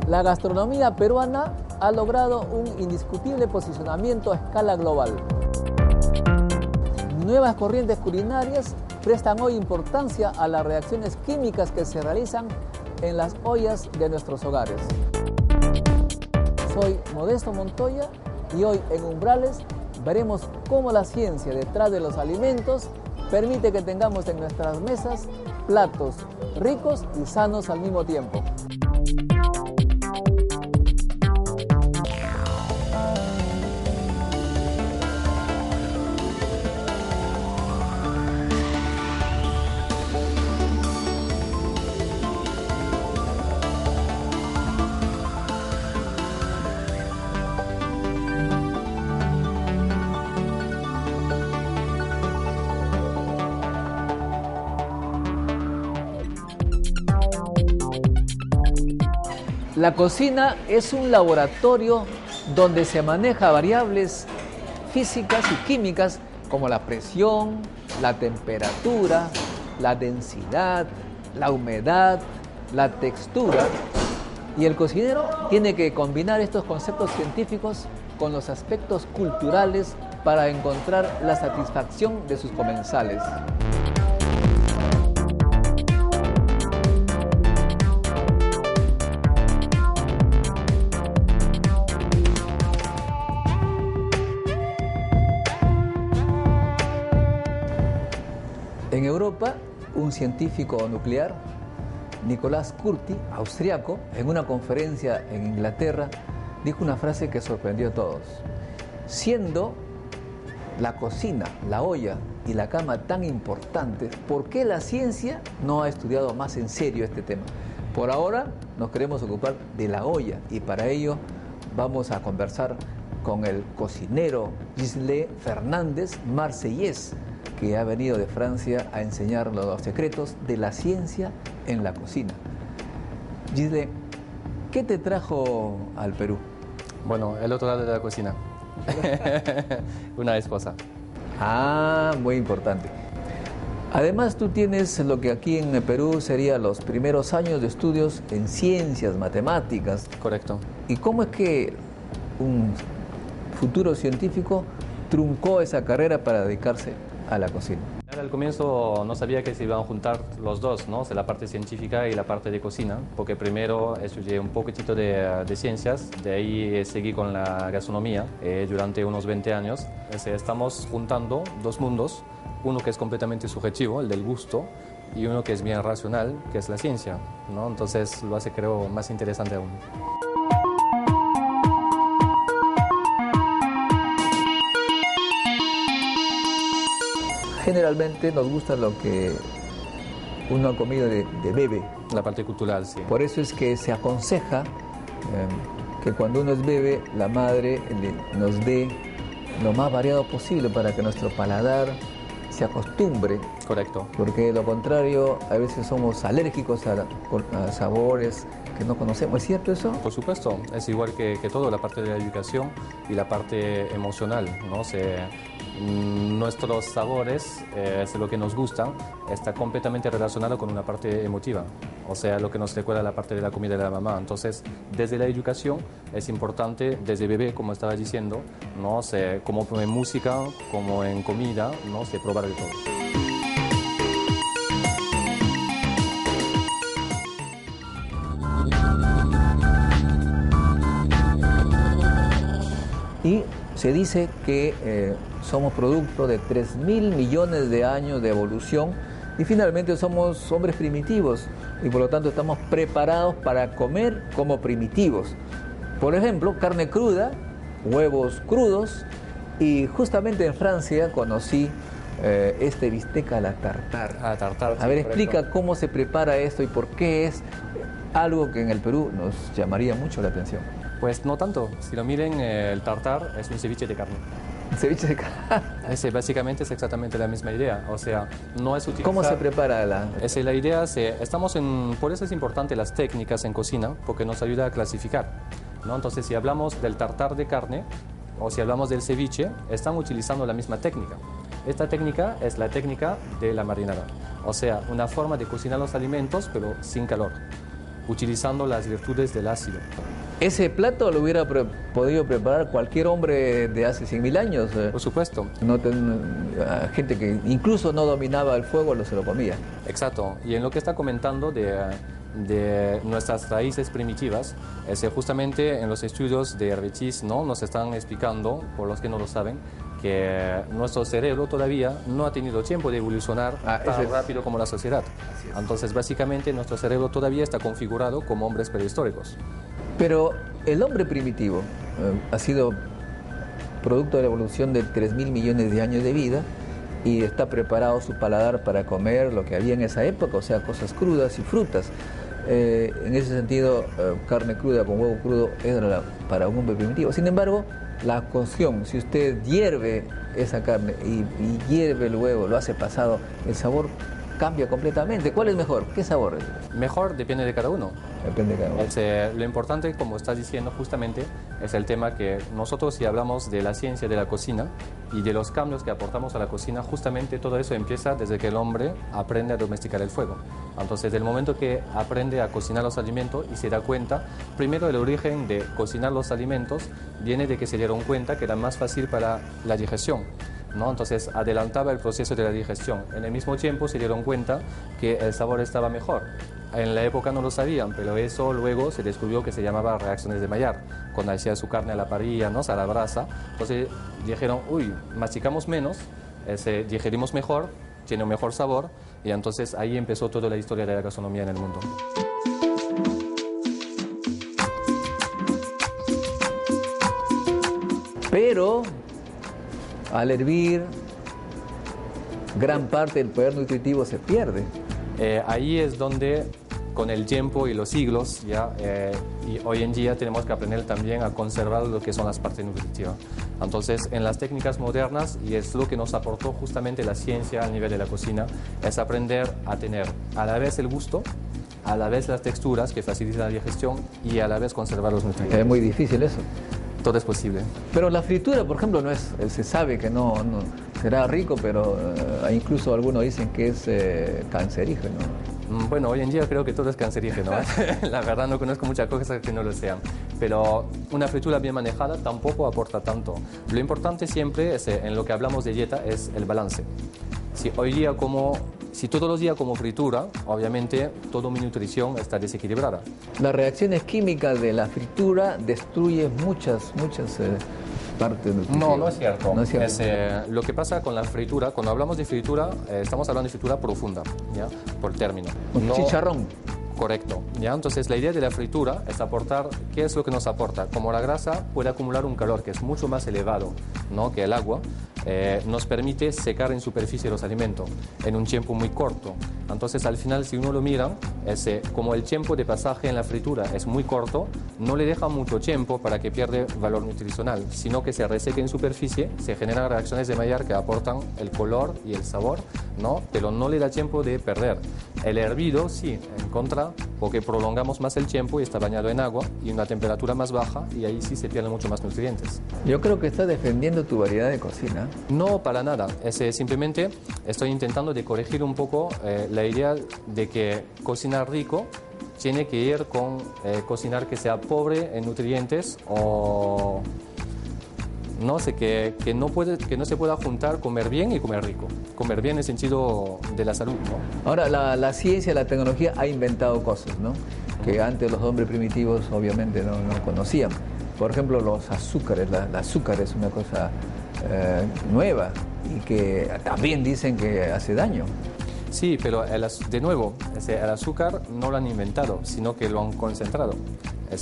La gastronomía peruana ha logrado un indiscutible posicionamiento a escala global. Nuevas corrientes culinarias prestan hoy importancia a las reacciones químicas que se realizan en las ollas de nuestros hogares. Soy Modesto Montoya y hoy en Umbrales veremos cómo la ciencia detrás de los alimentos permite que tengamos en nuestras mesas platos ricos y sanos al mismo tiempo. La cocina es un laboratorio donde se maneja variables físicas y químicas como la presión, la temperatura, la densidad, la humedad, la textura. Y el cocinero tiene que combinar estos conceptos científicos con los aspectos culturales para encontrar la satisfacción de sus comensales. En Europa, un científico nuclear, Nicolás Curti, austriaco, en una conferencia en Inglaterra, dijo una frase que sorprendió a todos. Siendo la cocina, la olla y la cama tan importantes, ¿por qué la ciencia no ha estudiado más en serio este tema? Por ahora nos queremos ocupar de la olla y para ello vamos a conversar con el cocinero Gisle Fernández Marsellés, que ha venido de Francia a enseñarnos los secretos de la ciencia en la cocina. Gisle, ¿qué te trajo al Perú? Bueno, el otro lado de la cocina. Una esposa. Ah, muy importante. Además, tú tienes lo que aquí en el Perú serían los primeros años de estudios en ciencias, matemáticas. Correcto. ¿Y cómo es que un futuro científico truncó esa carrera para dedicarse a la cocina? Al comienzo no sabía que se iban a juntar los dos, ¿no? O sea, la parte científica y la parte de cocina, porque primero estudié un poquitito de ciencias, de ahí seguí con la gastronomía durante unos 20 años. O sea, estamos juntando dos mundos, uno que es completamente subjetivo, el del gusto, y uno que es bien racional, que es la ciencia, ¿no? Entonces lo hace, creo, más interesante aún. Generalmente nos gusta lo que uno ha comido de bebé. La parte cultural, sí. Por eso es que se aconseja que cuando uno es bebé, la madre nos dé lo más variado posible para que nuestro paladar se acostumbre. Correcto. Porque de lo contrario, a veces somos alérgicos a sabores que no conocemos. ¿Es cierto eso? Por supuesto, es igual que todo, la parte de la educación y la parte emocional, ¿no? Nuestros sabores, es lo que nos gusta, está completamente relacionado con una parte emotiva, o sea, lo que nos recuerda la parte de la comida de la mamá. Entonces, desde la educación es importante, desde bebé, como estaba diciendo, ¿no? Como en música, como en comida, ¿no? Probar de todo. Y se dice que somos producto de 3.000 millones de años de evolución y finalmente somos hombres primitivos y por lo tanto estamos preparados para comer como primitivos. Por ejemplo, carne cruda, huevos crudos y justamente en Francia conocí este bistec a la tartare. A tartare. A ver, explica cómo se prepara esto y por qué es algo que en el Perú nos llamaría mucho la atención. Pues no tanto. Si lo miren, el tartar es un ceviche de carne. ¿Ceviche de carne? Básicamente es exactamente la misma idea. O sea, no es utilizar... ¿Cómo se prepara la idea? Por eso es importante las técnicas en cocina, porque nos ayuda a clasificar, ¿no? Entonces, si hablamos del tartar de carne o si hablamos del ceviche, están utilizando la misma técnica. Esta técnica es la técnica de la marinada. O sea, una forma de cocinar los alimentos, pero sin calor. utilizando las virtudes del ácido. Ese plato lo hubiera podido preparar cualquier hombre de hace 100.000 años. Por supuesto. Gente que incluso no dominaba el fuego, se lo comía. Exacto. Y en lo que está comentando de nuestras raíces primitivas, justamente en los estudios de Hervétis, ¿no?, nos están explicando, por los que no lo saben, que nuestro cerebro todavía no ha tenido tiempo de evolucionar tan rápido como la sociedad. Entonces, básicamente, nuestro cerebro todavía está configurado como hombres prehistóricos. Pero el hombre primitivo ha sido producto de la evolución de 3.000 millones de años de vida y está preparado su paladar para comer lo que había en esa época, o sea, cosas crudas y frutas. En ese sentido, carne cruda con huevo crudo era para un hombre primitivo. Sin embargo, la cocción, si usted hierve esa carne y hierve el huevo, lo hace pasado, el sabor cambia completamente. ¿Cuál es mejor? ¿Qué sabor es? Mejor depende de cada uno. Depende de cada uno. Lo importante, como estás diciendo justamente, es el tema que nosotros, si hablamos de la ciencia de la cocina y de los cambios que aportamos a la cocina, justamente todo eso empieza desde que el hombre aprende a domesticar el fuego. Entonces, del momento que aprende a cocinar los alimentos y se da cuenta, primero el origen de cocinar los alimentos viene de que se dieron cuenta que era más fácil para la digestión, ¿no? Entonces adelantaba el proceso de la digestión. En el mismo tiempo se dieron cuenta que el sabor estaba mejor. En la época no lo sabían, pero eso luego se descubrió que se llamaba reacciones de Maillard, cuando hacía su carne a la parrilla, ¿no?, a la brasa. Entonces dijeron, uy, masticamos menos, digerimos mejor, tiene un mejor sabor, y entonces ahí empezó toda la historia de la gastronomía en el mundo. Pero al hervir, gran parte del poder nutritivo se pierde. Ahí es donde, con el tiempo y los siglos, y hoy en día tenemos que aprender también a conservar lo que son las partes nutritivas. Entonces, en las técnicas modernas, y es lo que nos aportó justamente la ciencia al nivel de la cocina, es aprender a tener a la vez el gusto, a la vez las texturas que facilitan la digestión y a la vez conservar los nutrientes. Es muy difícil eso. Todo es posible. Pero la fritura, por ejemplo, no es, se sabe que no será rico, pero incluso algunos dicen que es cancerígeno. Bueno, hoy en día creo que todo es cancerígeno. La verdad no conozco muchas cosas que no lo sean. Pero una fritura bien manejada tampoco aporta tanto. Lo importante siempre es, en lo que hablamos de dieta, es el balance. Si todos los días como fritura, obviamente toda mi nutrición está desequilibrada. Las reacciones químicas de la fritura destruyen muchas partes nutritivas. No es cierto. No es cierto. Lo que pasa con la fritura, cuando hablamos de fritura, estamos hablando de fritura profunda, ¿ya?, por término. Un chicharrón. Correcto. ¿Ya? Entonces, la idea de la fritura es aportar, ¿qué es lo que nos aporta? Como la grasa puede acumular un calor que es mucho más elevado, ¿no?, que el agua, nos permite secar en superficie los alimentos en un tiempo muy corto. Entonces, al final, si uno lo mira, como el tiempo de pasaje en la fritura es muy corto, no le deja mucho tiempo para que pierda valor nutricional, sino que se reseque en superficie, se generan reacciones de Maillard que aportan el color y el sabor, ¿no?, pero no le da tiempo de perder. El hervido, sí, en contra, porque prolongamos más el tiempo y está bañado en agua y una temperatura más baja, y ahí sí se pierden mucho más nutrientes. Yo creo que estás defendiendo tu variedad de cocina. No, para nada. Simplemente estoy intentando de corregir un poco la idea de que cocinar rico tiene que ir con cocinar que sea pobre en nutrientes, o no sé, que no se pueda juntar comer bien y comer rico. Comer bien en el sentido de la salud, ¿no? Ahora, la ciencia, la tecnología ha inventado cosas, ¿no?, que antes los hombres primitivos obviamente no conocían. Por ejemplo, los azúcares. El azúcar es una cosa nueva y que también dicen que hace daño. Sí, pero de nuevo, el azúcar no lo han inventado, sino que lo han concentrado.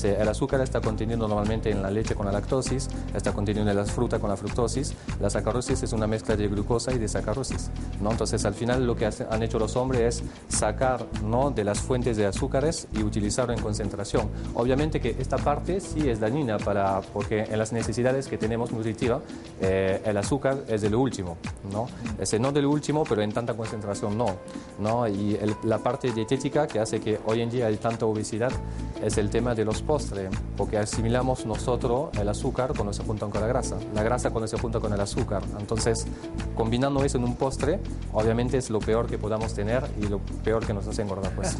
El azúcar está contenido normalmente en la leche con la lactosis, está contenido en la fruta con la fructosis. La sacarosis es una mezcla de glucosa y de sacarosis, ¿no? Entonces, al final, lo que han hecho los hombres es sacar, ¿no?, de las fuentes de azúcares y utilizarlo en concentración. Obviamente que esta parte sí es dañina, porque en las necesidades que tenemos nutritivas, el azúcar es de lo último, ¿no? No de lo último, pero en tanta concentración no. Y la parte dietética que hace que hoy en día hay tanta obesidad es el tema de los postres, porque asimilamos nosotros el azúcar cuando se junta con la grasa cuando se junta con el azúcar. Entonces, combinando eso en un postre, obviamente es lo peor que podamos tener y lo peor que nos hace engordar, pues.